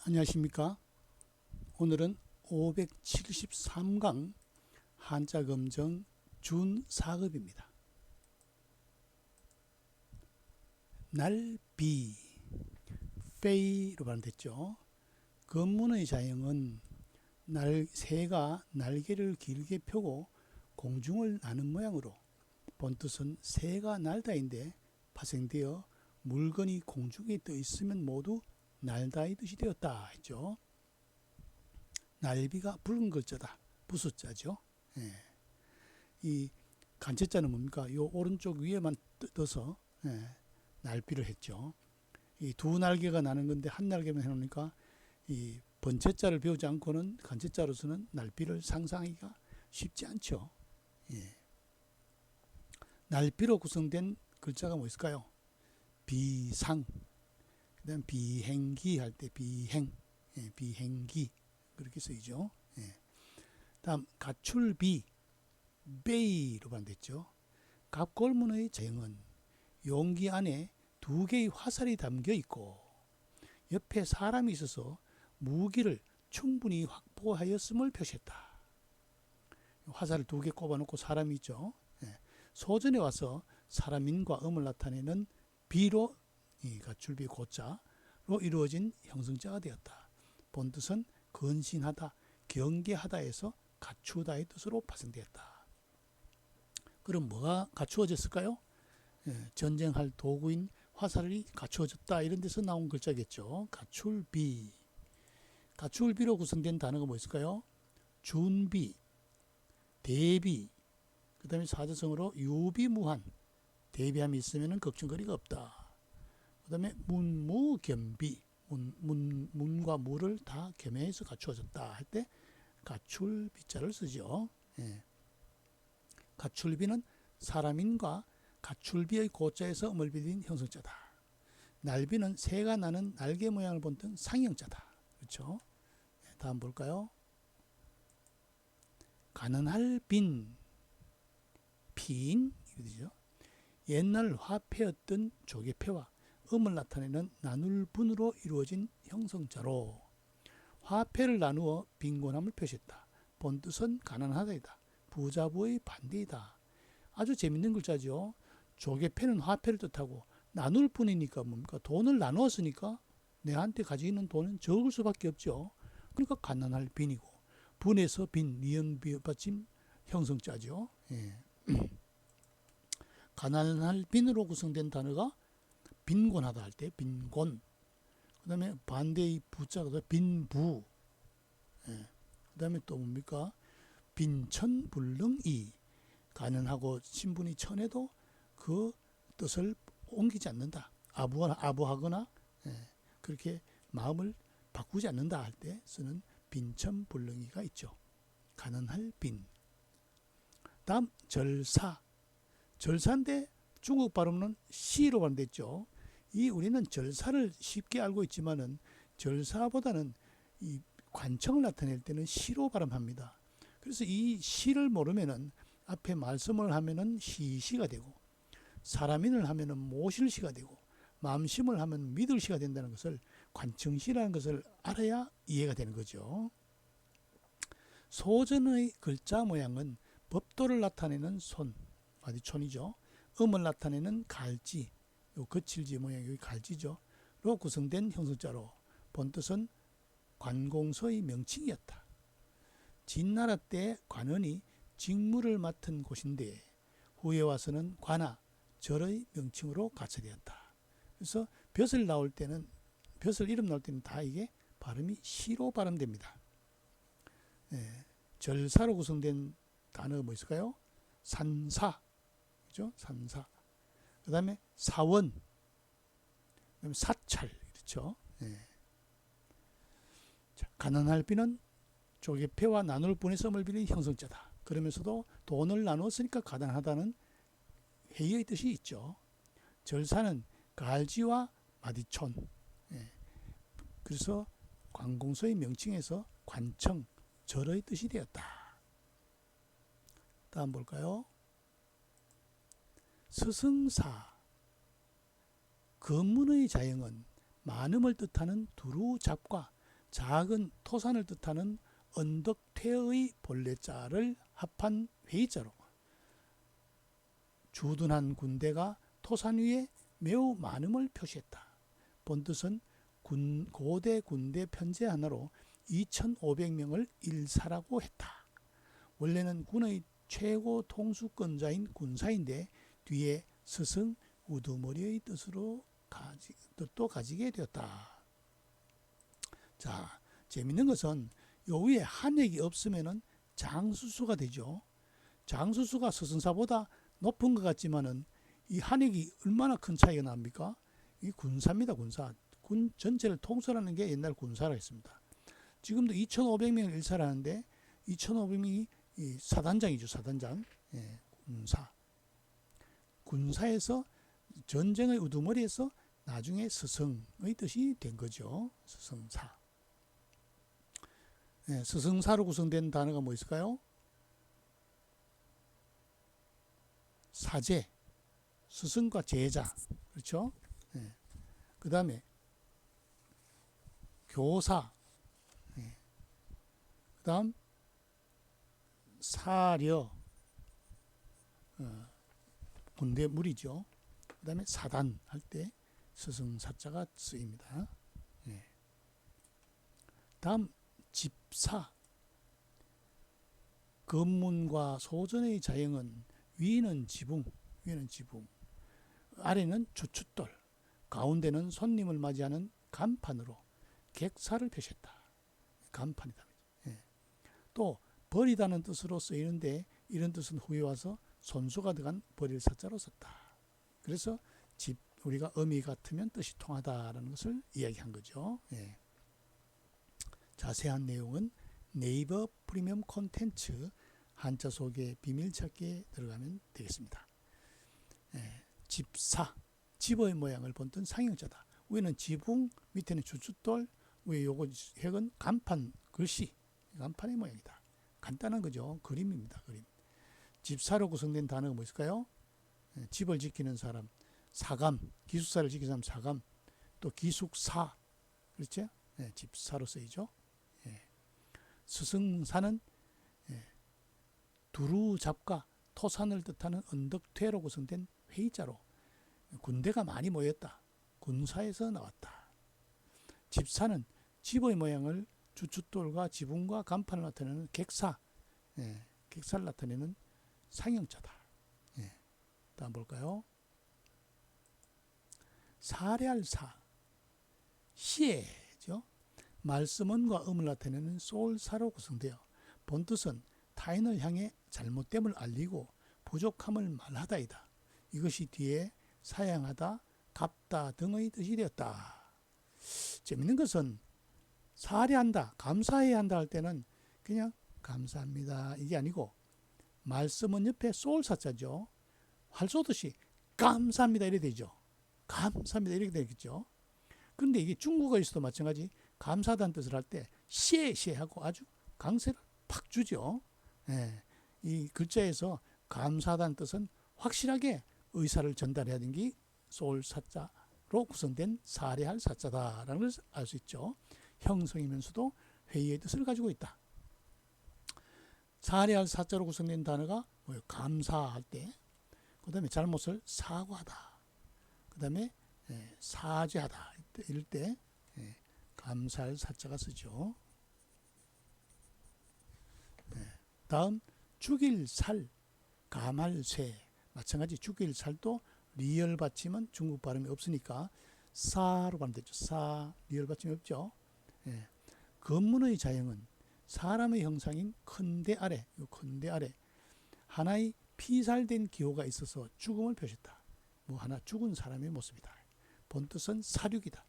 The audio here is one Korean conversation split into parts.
안녕하십니까. 오늘은 573강 한자검정 준4급입니다. 날비, 페이로 발음됐죠. 검문의 자형은 새가 날개를 길게 펴고 공중을 나는 모양으로 본뜻은 새가 날다인데 파생되어 물건이 공중에 떠 있으면 모두 날다의 뜻이 되었다 했죠. 날비가 붉은 글자다. 부숫자죠. 예. 이 간체자는 뭡니까? 요 오른쪽 위에만 떠서 날비를 했죠. 이 두 날개가 나는 건데 한 날개만 해놓으니까 이 번체자를 배우지 않고는 간체자로서는 날비를 상상하기가 쉽지 않죠. 예. 날비로 구성된 글자가 뭐 있을까요? 비상, 그다음 비행기 할 때 비행, 비행기 그렇게 쓰이죠. 다음 가출비, 베이로 발음됐죠. 갑골문의 자형은 용기 안에 두 개의 화살이 담겨 있고 옆에 사람이 있어서 무기를 충분히 확보하였음을 표시했다. 화살을 두 개 꼽아놓고 사람이 있죠. 소전에 와서 사람인과 음을 나타내는 비로 이 가출비 고자로 이루어진 형성자가 되었다. 본뜻은 근신하다, 경계하다에서 갖추다의 뜻으로 파생되었다. 그럼 뭐가 갖추어졌을까요? 전쟁할 도구인 화살이 갖추어졌다 이런 데서 나온 글자겠죠. 가출비. 가출비로 구성된 단어가 뭐 있을까요? 준비, 대비, 그 다음에 사자성어로 유비무한, 대비함이 있으면 걱정거리가 없다. 그 다음에 문무겸비, 문과 무를 다 겸해서 갖추어졌다 할 때 가출비자를 쓰죠. 가출비는 사람인과 가출비의 고자에서 음을 빌린 형성자다. 날비는 새가 나는 날개 모양을 본뜬 상형자다. 그렇죠? 다음 볼까요? 가난할 빈, 빈, 이거죠. 옛날 화폐였던 조개패와 음을 나타내는 나눌분으로 이루어진 형성자로 화폐를 나누어 빈곤함을 표시했다. 본뜻은 가난하다이다. 부자부의 반대이다. 아주 재밌는 글자죠. 조개패는 화폐를 뜻하고 나눌 뿐이니까 뭡니까? 돈을 나누었으니까 내한테 가지고 있는 돈은 적을 수밖에 없죠. 그러니까 가난할 빈이고 분에서 빈, 니은 받침 형성자죠. 가난할 빈으로 구성된 단어가 빈곤하다 할 때 빈곤, 그 다음에 반대의 부자가 빈부, 그 다음에 또 뭡니까? 빈천불능이, 가난하고 신분이 천해도 그 뜻을 옮기지 않는다. 아부하거나 그렇게 마음을 바꾸지 않는다 할 때 쓰는 빈천불능이가 있죠. 가난할 빈. 다음 절사. 절사인데 중국 발음은 시로 발음됐죠. 우리는 절사를 쉽게 알고 있지만은 절사보다는 이 관청을 나타낼 때는 시로 발음합니다. 그래서 이 시를 모르면은 앞에 말씀을 하면은 시시가 되고 사람인을 하면은 모실시가 되고 맘심을 하면 믿을시가 된다는 것을 관청시라는 것을 알아야 이해가 되는 거죠. 소전의 글자 모양은 법도를 나타내는 손, 마디촌이죠. 음을 나타내는 갈지, 요 거칠지 모양 여기 갈지죠. 로 구성된 형성자로 본뜻은 관공서의 명칭이었다. 진나라 때 관원이 직무를 맡은 곳인데 후에 와서는 관아, 절의 명칭으로 가쳐되었다. 그래서 벼슬 나올 때는 벼슬 이름 나올 때는 다 이게 발음이 시로 발음됩니다. 절사로 구성된 단어가 뭐 있을까요? 산사, 그죠? 산사. 그 다음에 사원, 그다음에 사찰, 그렇죠? 자, 가난할 비는 조개패와 나눌 분의 썸을 빌린 형성자다. 그러면서도 돈을 나누었으니까 가난하다는 회의의 뜻이 있죠. 절사는 갈지와 마디촌. 그래서 관공서의 명칭에서 관청, 절의 뜻이 되었다. 다음 볼까요? 스승사. 검문의 자형은 많음을 뜻하는 두루 잡과 작은 토산을 뜻하는 언덕퇴의 본래자를 합한 회의자로 주둔한 군대가 토산 위에 매우 많음을 표시했다. 본뜻은 고대 군대 편제 하나로 2,500명을 일사라고 했다. 원래는 군의 최고 통수권자인 군사인데 뒤에 스승 우두머리의 뜻도 가지게 되었다. 자, 재밌는 것은 요 위에 한획이 없으면은 장수수가 되죠. 장수수가 스승사보다 높은 것 같지만은 이 한획이 얼마나 큰 차이가 납니까? 이 군사입니다, 군사. 군 전체를 통솔하는 게 옛날 군사라 했습니다. 지금도 2,500명을 일사라는데 2,500명이 이 사단장이죠, 사단장. 예, 군사. 군사에서 전쟁의 우두머리에서 나중에 스승의 뜻이 된 거죠. 스승사. 예, 스승사로 구성된 단어가 뭐 있을까요? 사제, 스승과 제자, 그렇죠? 예. 그 다음에 교사, 예. 그 다음 사려, 군대물이죠. 그 다음에 사단 할 때 스승사자가 쓰입니다. 예. 다음 집사, 검문과 소전의 자형은 위는 지붕, 아래는 주춧돌, 가운데는 손님을 맞이하는 간판으로 객사를 표시했다. 간판이다. 예. 또 버리다는 뜻으로 쓰이는데 이런 뜻은 후에 와서 손수가 들어간 버릴 사자로 썼다. 그래서 집, 우리가 어미 같으면 뜻이 통하다라는 것을 이야기한 거죠. 예. 자세한 내용은 네이버 프리미엄 콘텐츠 한자 속의 비밀 찾기에 들어가면 되겠습니다. 예. 집사, 집의 모양을 본뜬 상형자다. 위에는 지붕, 밑에는 주춧돌, 위에 요거 핵은 간판, 글씨, 간판의 모양이다. 간단한 거죠. 그림입니다. 그림. 집사로 구성된 단어가 뭐 있을까요? 예, 집을 지키는 사람, 사감, 기숙사를 지키는 사람 사감, 또 기숙사, 그렇죠? 예, 집사로 쓰이죠. 예. 스승사는 두루잡과 토산을 뜻하는 언덕퇴로 구성된 회의자로 군대가 많이 모였다. 군사에서 나왔다. 집사는 집의 모양을 주춧돌과 지붕과 간판을 나타내는 객사, 객사를 나타내는 상형자다. 다음 볼까요? 사랴사, 시에죠. 말씀은과 음을 나타내는 소울사로 구성되어 본뜻은 타인을 향해 잘못됨을 알리고 부족함을 말하다이다. 이것이 뒤에 사양하다, 갚다 등의 뜻이 되었다. 재밌는 것은 사례한다, 감사해야 한다 할 때는 그냥 감사합니다 이게 아니고 말씀은 옆에 소울사자죠. 활 쏘듯이 감사합니다 이렇게 되죠. 감사합니다 이렇게 되겠죠. 그런데 이게 중국어에서도 마찬가지 감사하다는 뜻을 할 때 시에시하고 아주 강세를 팍 주죠. 예, 이 글자에서 감사하다는 뜻은 확실하게 의사를 전달해야 되는 게 소울사자로 구성된 사례할 사자다라는 걸 알 수 있죠. 형성이면서도 회의의 뜻을 가지고 있다. 사례할 사자로 구성된 단어가 뭐예요? 감사할 때, 그 다음에 잘못을 사과하다, 그 다음에 사죄하다 이럴 때 감사할 사자가 쓰죠. 다음 죽일 살, 감할 쇠, 마찬가지 죽일 살도 리을 받침은 중국 발음이 없으니까 사로 발음되죠. 사, 리을 받침이 없죠. 검문의 자형은 사람의 형상인 큰대 아래, 큰대 아래 하나의 피살된 기호가 있어서 죽음을 표시했다. 뭐 하나 죽은 사람의 모습이다. 본뜻은 사륙이다.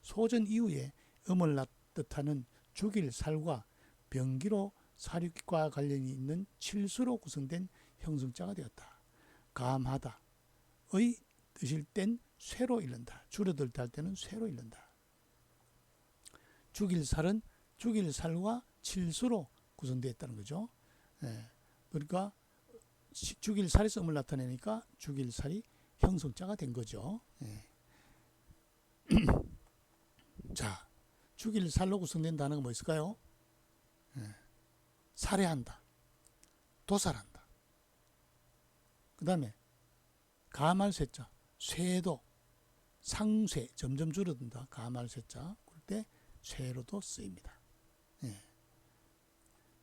소전 이후에 음을 뜻하는 죽일 살과 병기로 사륙과 관련이 있는 칠수로 구성된 형성자가 되었다. 감하다. 의 뜻일 땐 쇠로 읽는다. 줄어들 때 할 때는 쇠로 읽는다. 죽일 살은 죽일 살과 칠수로 구성되어 있다는 거죠. 그러니까 죽일 살에서 음을 나타내니까 죽일 살이 형성자가 된 거죠. 자, 죽일 살로 구성된 단어가 뭐 있을까요? 살해한다, 도살한다. 그 다음에 가말쇠자, 쇠도, 상쇠, 점점 줄어든다. 가말쇠자, 그럴 때 쇠로도 쓰입니다. 예.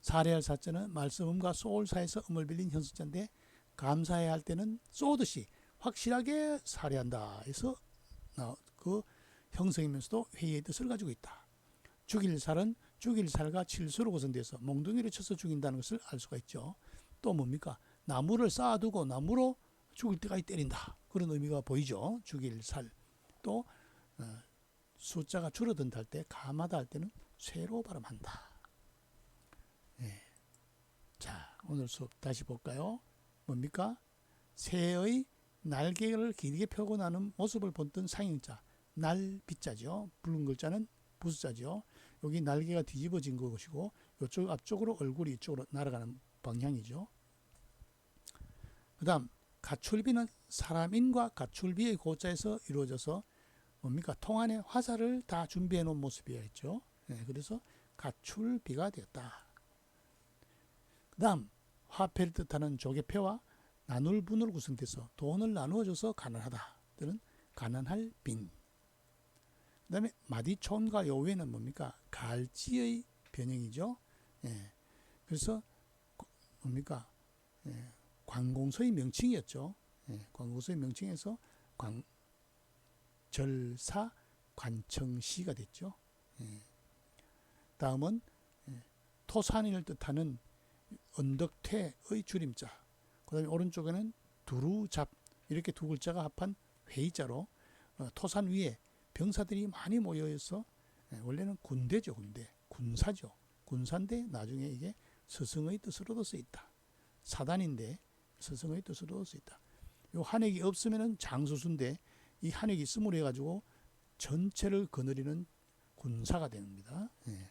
살해할 사자는 말씀음과 쏘을 사이에서 음을 빌린 현수자인데, 감사해야 할 때는 쏘듯이 확실하게 살해한다 해서 그 형성이면서도 회의의 뜻을 가지고 있다. 죽일 살은 죽일 살과 칠수로 구성돼서 몽둥이를 쳐서 죽인다는 것을 알 수가 있죠. 또 뭡니까? 나무를 쌓아두고 나무로 죽일 때까지 때린다. 그런 의미가 보이죠. 죽일 살. 또 숫자가 줄어든다 할 때, 감하다 할 때는 쇠로 발음한다. 예. 자, 오늘 수업 다시 볼까요? 뭡니까? 새의 날개를 길게 펴고 나는 모습을 본뜬 상형자, 날비자죠. 붉은 글자는 부수자죠. 여기 날개가 뒤집어진 것이고, 이쪽 앞쪽으로 얼굴이 이쪽으로 날아가는 방향이죠. 그 다음 가출비는 사람인과 가출비의 고자에서 이루어져서 뭡니까? 통 안에 화살을 다 준비해 놓은 모습이야 있죠. 네, 그래서 가출비가 되었다. 그 다음 화폐를 뜻하는 조개표와 나눌 분으로 구성돼서 돈을 나누어줘서 가난하다 또는 가난할 빈. 그 다음에 마디촌과 요외는 뭡니까? 갈지의 변형이죠. 예, 그래서 뭡니까? 예, 관공서의 명칭이었죠. 예, 관공서의 명칭에서 절사 관청시가 됐죠. 예. 다음은 토산인을 뜻하는 언덕퇴의 줄임자. 그 다음에 오른쪽에는 두루잡, 이렇게 두 글자가 합한 회의자로 토산 위에 병사들이 많이 모여서, 원래는 군대죠. 군대. 군사죠. 군사인데 나중에 이게 스승의 뜻으로도 쓰였다. 사단인데 스승의 뜻으로도 쓰였다. 요 한획이 없으면은 장수수인데, 이 한획이 있음으로 해가지고 전체를 거느리는 군사가 됩니다. 예.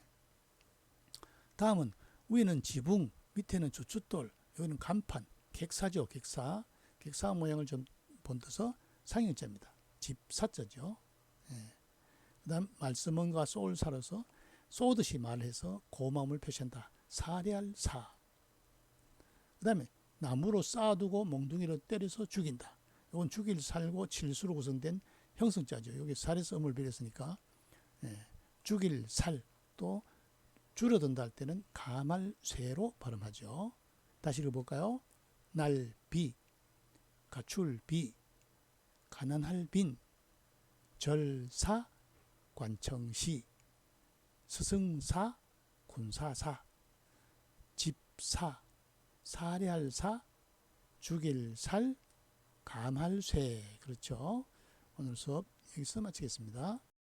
다음은 위에는 지붕, 밑에는 주춧돌, 여기는 간판, 객사죠. 객사. 객사 모양을 좀 본떠서 상형자입니다. 집사자죠. 예. 그 다음 말씀은과 쏘을 살아서 쏘듯이 말해서 고마움을 표시한다. 살해할 사. 그 다음에 나무로 쌓아두고 몽둥이로 때려서 죽인다. 이건 죽일 살고 칠수로 구성된 형성자죠. 여기 살에서 음을 빌렸으니까 죽일 살, 또 줄어든다 할 때는 가말쇠로 발음하죠. 다시 읽어볼까요? 날비, 가출비, 가난할 빈, 절사, 관청시, 스승사, 군사사, 집사, 살해할 사, 죽일 살, 감할 쇠. 그렇죠. 오늘 수업 여기서 마치겠습니다.